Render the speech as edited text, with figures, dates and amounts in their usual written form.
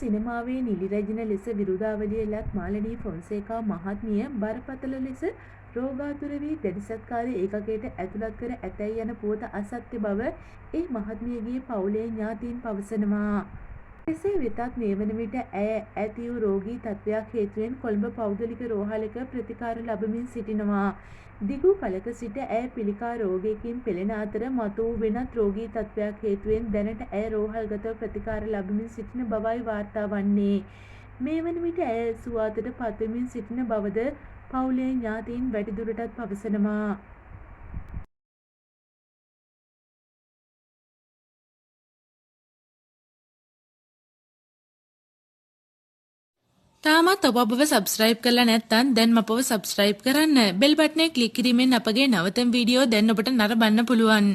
සිනමාවේ නිලි රැජින ලෙස විරුදාවලිය ලත් මාලනී ෆොන්සේකා මහත්මිය බරපතල ලෙස රෝගාතුර වී දැඩිසත්කාරී ඒකකයට ඇතුළත් කර ඇතැයි යන පුවත අසත්‍ය බව ඒ මහත්මියගේ පවුලේ ඥාතීන් පවසනවා. එසේ වෙතත් මේ වන විට ඇය ඇති වූ රෝගී තත්ත්වයක් හේතුවෙන් කොළඹ පෞද්ගලික රෝහලක ප්‍රතිකාර ලබමින් සිටිනවා. දිගු කලක සිට ඇය පිළිකා රෝගයකින් පෙළෙන අතර මතු වූ වෙනත් රෝගී තත්ත්වයක් හේතුවෙන් දැනට ඇය රෝහල්ගතව ප්‍රතිකාර ලබමින් සිටින බවයි වාර්තා වන්නේ. මේ වන විට ඇය සුවාතට පත්වෙමින් සිටින බවද පවුලේ ඥාතීන් වැඩිදුරටත් පවසනවා. තාමත් ඔබ අපව සබස්ක්‍රයිබ් කරලා නැත්නම් දැන් අපව සබස්ක්‍රයිබ් කරන්න. බෙල් බටනේ ක්ලික් කිරීමෙන් අපගේ නවතම වීඩියෝ දැන් ඔබට නරඹන්න පුළුවන්.